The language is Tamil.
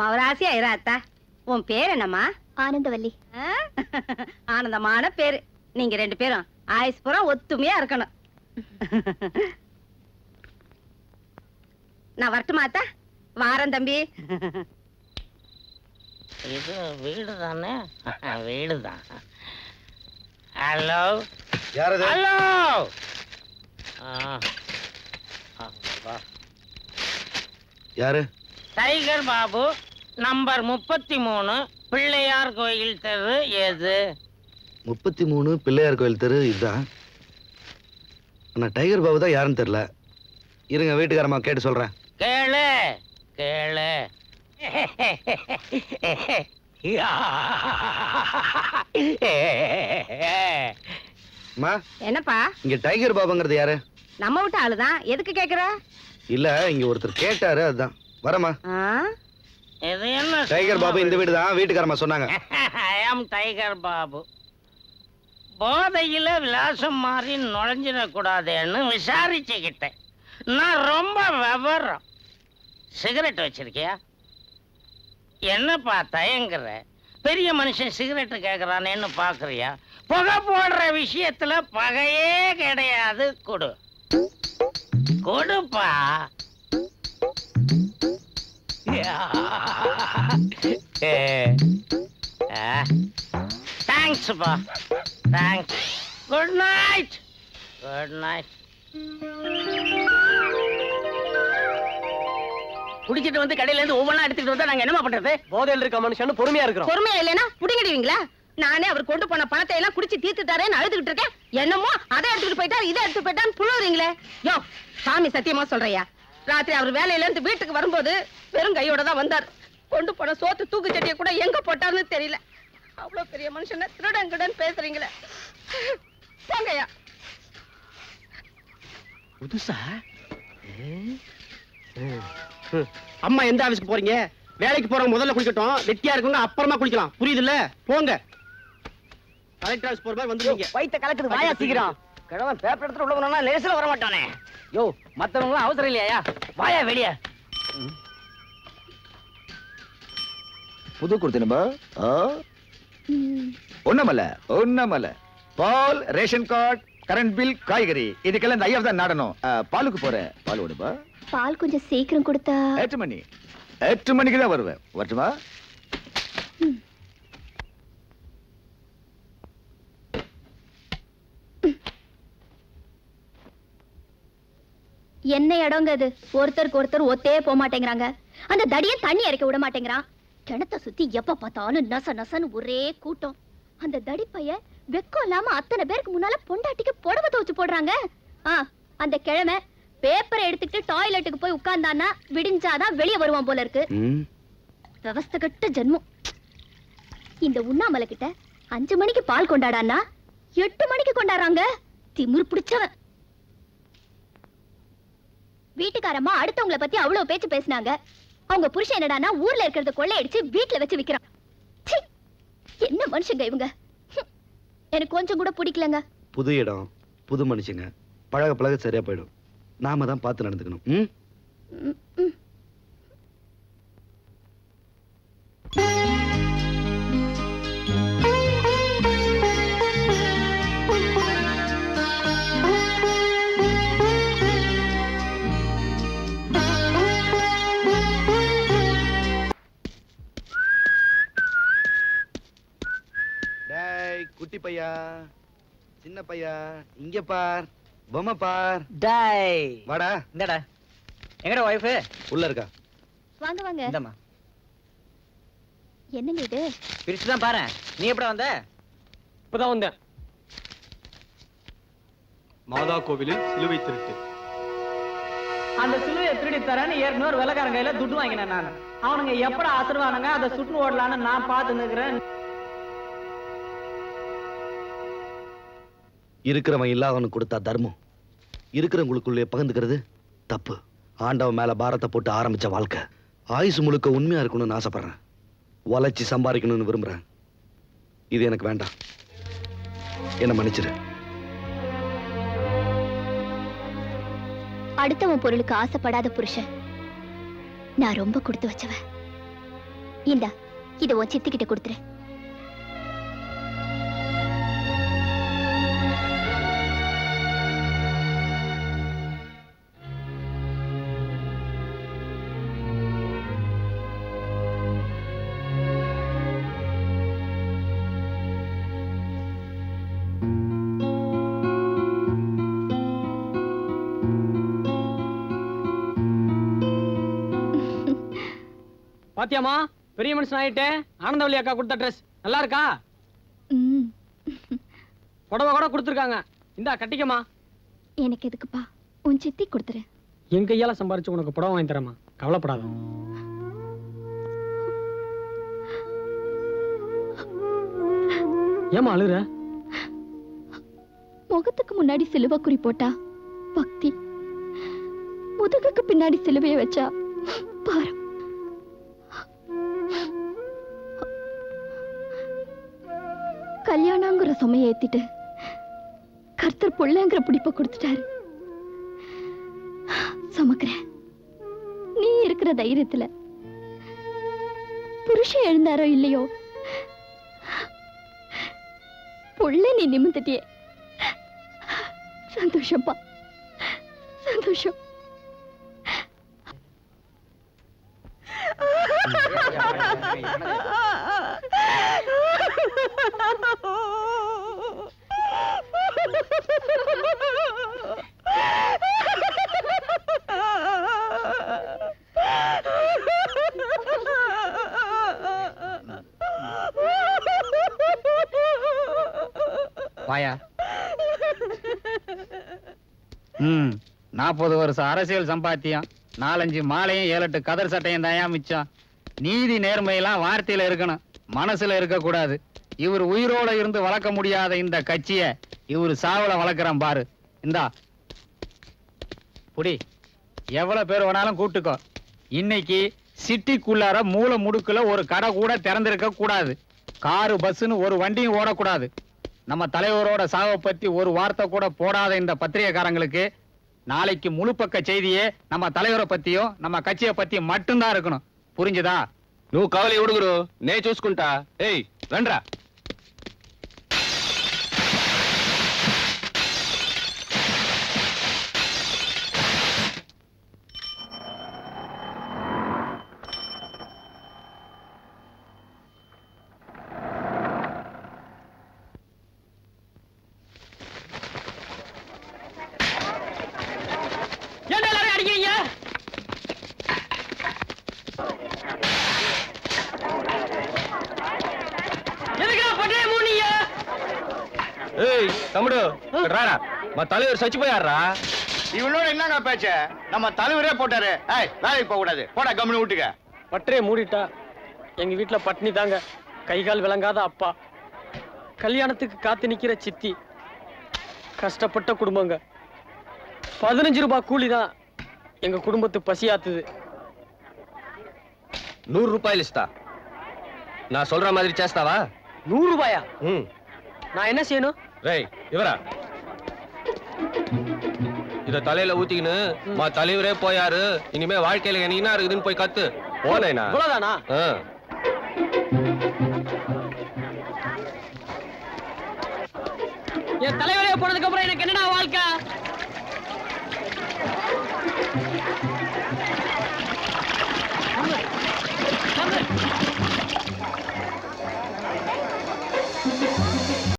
மவராசி ஐராத்தா. உன் பேர் என்னம்மா? ஆனந்தவல்லி. ஆனந்தமான பேரு. நீங்க 2 பேரும் ஆயுஸ்புரம் ஒத்துமையா இருக்கணும். நான் வரட்டுமாத்தா? வாரன் தம்பி. இது வீடு தானே? வீடு தான். ஹலோ, யாரது? ஹலோ. யாரு? டைகர் பாபு, நம்பர் 33, பிள்ளையார் கோயில் தெரு. எது? 33 பிள்ளையார் கோயில் தெரு. இதுதான். ஆனா டைகர் பாபு தான் யாருன்னு தெரியல. இருங்க, வீட்டுக்காரமா கேட்டு சொல்றேன். கேளு கேளு. அம்மா, என்னப்பா? இங்க டைகர் பாபுங்கிறது யாரு? நம்ம விட்டு ஆளுதான். எதுக்கு கேக்குற? இல்ல, இங்க ஒருத்தர் கேட்டாரு, அதுதான். வரமா. இது என்ன? டைகர் பாபு இந்த வீடு தான். வீட்டுக்காரமா சொன்னாங்க. ஐ ஆம் டைகர் பாபு. போதையில விலாசம் மாறி நுழைஞ்சிடக்கூடாதுன்னு விசாரிச்சுக்கிட்டேன். நான் ரொம்ப விவரம். சிகரெட் வச்சிருக்கியா? என்னப்பா தயங்குற? பெரிய மனுஷன் சிகரெட் கேட்கறானேன்னு பாக்குறியா? புகை போடுற விஷயத்துல பகையே கிடையாது. கொடு, கொடுப்பா. தேங்க்ஸ்ப்பா, thanks. Good night. Good night. குடிச்சிட்டு வந்து கடையில இருந்து ஒவ்வொன்றா எடுத்துட்டு வந்தா நாங்க என்னமா பண்றது? போதையில் இருக்க மனுஷன் பொறுமையா இருக்கிறோம். பொறுமையா இல்லைன்னா புடிங்கிடுவீங்களா? நானே அவர் கொண்டு போன பணத்தை எல்லாம் குடிச்சு தீர்த்துட்டாரேன்னு அழுதுகிட்டு இருக்கேன். என்னமோ அதை எடுத்துட்டு போயிட்டாரு, இதை எடுத்து போயிட்டான்னு புழுவுறீங்களே. யோ, சாமி சத்தியமா சொல்றையா, ராத்திரி அவர் வேலையில இருந்து வீட்டுக்கு வரும்போது வெறும் கையோட தான் வந்தார். கொண்டு போன சோத்து தூக்கு சட்டியை கூட எங்க போட்டாருன்னு தெரியல. அவ்வளவு பெரிய மனுஷனை திருடங்கிடன் பேசுறீங்களே. போங்கய்யா. புதுசா? அம்மா எந்த ஆபீஸ்க்கு போறீங்க? வேலைக்கு போறவங்க முதல்ல குளிக்கட்டும், வெட்டியா இருக்கவங்க அப்புறமா குளிக்கலாம். புரியுதுல்ல? போங்க. கலெக்டர் ஆபீஸ் போற மாதிரி வந்துருவீங்க. வயித்த கலக்குது, வாயா சீக்கிரம். கிழவன் பேப்பர் எடுத்துட்டு உள்ள போனா லேசில வர மாட்டானே. யோ, மத்தவங்க அவசரம் இல்லையா? வாயா வெளிய. புது கொடுத்தேனும்பா. ஒன்னமல்ல பால், ரேஷன் கார்டு, கரண்ட் பில், காய்கறி, இதுக்கெல்லாம் இந்த ஐயா தான் நாடணும். பாலுக்கு போறேன். பால் ஓடுப்பா. பால் கொஞ்சம் சீக்கிரம் கொடுத்தா. 8 மணிக்கு தான் வருவேன். வரட்டுமா? என்ன இடங்க அது? ஒருத்தருக்கு ஒருத்தர் ஒத்தே போக மாட்டேங்கிறாங்க. அந்த தடியை தண்ணி இறக்க விட மாட்டேங்கிறான். கிணத்தை சுத்தி எப்ப பார்த்தாலும் நச நசன்னு ஒரே கூட்டம். அந்த தடி பைய வெக்கம் இல்லாம அத்தனை பேருக்கு முன்னால பொண்டாட்டிக்கு புடவை துவச்சு போடுறாங்க. அந்த கிழமை பேப்பரை எடுத்துக்கிட்டு டாய்லெட்டுக்கு போய் உட்கார்ந்தானா விடிஞ்சாதான் வெளியே வருவான் போல இருக்கு. விவஸ்தை கட்ட ஜென்மம். இந்த உண்ணாமலை கிட்ட 5 மணிக்கு பால் கொண்டாடானா 8 மணிக்கு கொண்டாடுறாங்க. திமிரு பிடிச்சவன். வீட்டுக்காரம்மா அடுத்தவங்களை பத்தி அவ்வளவு பேச்சு பேசினாங்க. அவங்க புருஷன் என்னடானா ஊர்ல இருக்கிறத கொள்ளையடிச்சு வீட்டுல வச்சு விக்கிறான். என்ன மனுஷங்க இவங்க? எனக்கு கொஞ்சம் கூட பிடிக்கலங்க. புது இடம், புது மனுஷங்க, பழக பழக சரியா போயிடும். நாம தான் பார்த்து நடந்துக்கணும். குட்டி பையா, சின்ன பையா, இங்க பார், பொம்மை பார். டேய் வாடா. இந்தடா. எங்கடா வைஃப்? உள்ள இருக்கா? வாங்க வாங்க. இந்தம்மா. என்னங்க இது? பிரிச்சு தான் பாரு. நீ எப்படா வந்த? இப்பதான் வந்தேன். மாதா கோவிலில் சிலுவை திருட்டு. அந்த சிலுவையை திருடி தரேன்னு ஏற்கனவே ஒரு வெள்ளக்காரன் கையில துட்டு வாங்கினேன் நான். அவனுங்க எப்படா அசருவானுங்க அதை சுட்டு ஓடலான்னு நான் பார்த்து நிற்கிறேன். இருக்கிறவன் இல்லாதவனுக்கு கொடுத்தா தர்மம், இருக்கிறவங்களுக்குள்ளே பகிர்ந்துக்கிறது தப்பு. ஆண்டவன் மேல பாரத்தை போட்டு ஆரம்பிச்ச வாழ்க்கை ஆயுசு முழுக்க உண்மையா இருக்கணும்னு ஆசைப்படுறேன். வளைச்சி சம்பாதிக்கணும்னு விரும்புறேன். இது எனக்கு வேண்டாம். என்ன மன்னிச்சிரு. அடுத்தவன் பொருளுக்கு ஆசைப்படாத புருஷன் நான் ரொம்ப கொடுத்து வச்சவன். இந்தா இத உன் சித்தி கிட்ட கொடுத்துரு. பாத்தியாமா பெரிய மனுஷன் ஆயிட்டேன். ஆனந்தவள்ளி அக்கா கொடுத்த ட்ரெஸ் நல்லா இருக்கா? ம். புடவை கூட கொடுத்துருக்காங்க. இந்தா கட்டிக்கமா. எனக்கு எதுக்குப்பா, உன் சித்தி கொடுத்துரு. என் கையால சம்பாரிச்சு உனக்கு புடவை வாங்கி தரமா, கவலைப்படாத. ஏமா அழுற? முகத்துக்கு முன்னாடி சிலுவை குறி போட்டா பக்தி, முதுகுக்கு பின்னாடி சிலுவையை வச்சா பாரம். கல்யாணங்கிற சுமையை ஏத்திட்டு கர்த்தர் புள்ளங்கிற பிடிப்ப கொடுத்துட்டாரு. சுமக்கிறேன். நீ இருக்கிற தைரியத்துல புருஷன் எழுந்தாரோ இல்லையோ, புள்ள நீ நிமிந்துட்டியே. சந்தோஷப்பா, சந்தோஷம். வாயா. 40 வருஷம் அரசியல் சம்பாத்தியம், 4-5 மாலையும் 7-8 கதர் சட்டையும் தாயா மிச்சம். நீதி நேர்மையெல்லாம் வார்த்தையில இருக்கணும், மனசுல இருக்க கூடாது. இவர் உயிரோட இருந்து வளர்க்க முடியாத இந்த கட்சிய இவர் சாவல வளர்க்கிறான் பாரு. இந்தா புடி, எவ்வளவு பேர் வேணாலும் கூட்டுக்கோ. இன்னைக்கு சிட்டிக்குள்ளார மூல முடுக்குல ஒரு கடை கூட திறந்திருக்க கூடாது. காரு பஸ்ஸுன்னு ஒரு வண்டியும் ஓடக்கூடாது. நம்ம தலைவரோட சாவை பத்தி ஒரு வார்த்தை கூட போடாத இந்த பத்திரிகைக்காரங்களுக்கு நாளைக்கு முழு பக்க செய்தியே நம்ம தலைவரை பத்தியும் நம்ம கட்சியை பத்தி மட்டும்தான் இருக்கணும். புரிஞ்சுதா? నువ్వు కావాలి ఉడుగురు, నే చూసుకుంటా. ఏయ్ రండ్రా. என்ன எல்லாரும் அடிக்கிறீங்க? எதுக்கு பட்டே மூனிங்க? ఏయ్ తమ్ముడు రారా, మా தலைவர் சச்சிపోయారా? இவளோட என்னங்க பேச்ச? நம்ம தலைவரே போட்டாரு. ஏய், வேலைக்கு போக கூடாது, போடா கம்முனு விட்டுக்க. பட்டறையை மூடிட்டா எங்க வீட்டுல பட்னி தாங்க. கை கால் விளங்காத அப்பா, கல்யாணத்துக்கு காத்து நிக்கிற சித்தி, கஷ்டப்பட்ட குடும்பங்க. 15 ரூபாய் கூலி தான் எங்க குடும்பத்து பசியாத்துது. 100 రూపాయలు ఇస్తా. నా சொல்ற மாதிரி చేస్తావా? 100 ரூபாயா? நான் என்ன செய்யணும்? రేయ్ ఇవరా, இத தலையில ஊத்திக்கின்னு మా தலைவரே போயாரு, இனிமே வாழ்க்கையில எனக்கு என்ன இருக்குதுன்னு போய் கத்து. போனேனா? இவ்வளவுதானா? என் தலைவரே போனதுக்கு அப்புறம் எனக்கு என்னடா வாழ்க்கை?